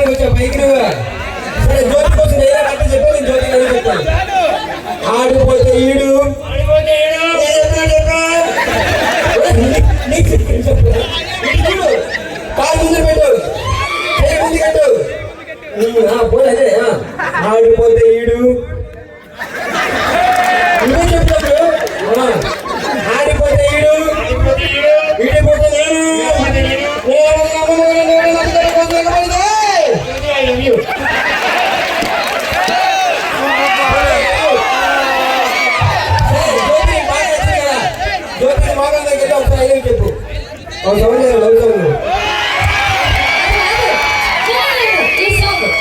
చెప్పడానికి వచ్చా పైకి నువ్వు. సరే జ్యోతి కోసం అంటే చెప్పా నేను జ్యోతి అని చెప్పాను. ఆడిపోతే ఈడు కాలు ముందు పెట్టు, ముందు కట్టు. పోతే ఆడిపోతే ఈడు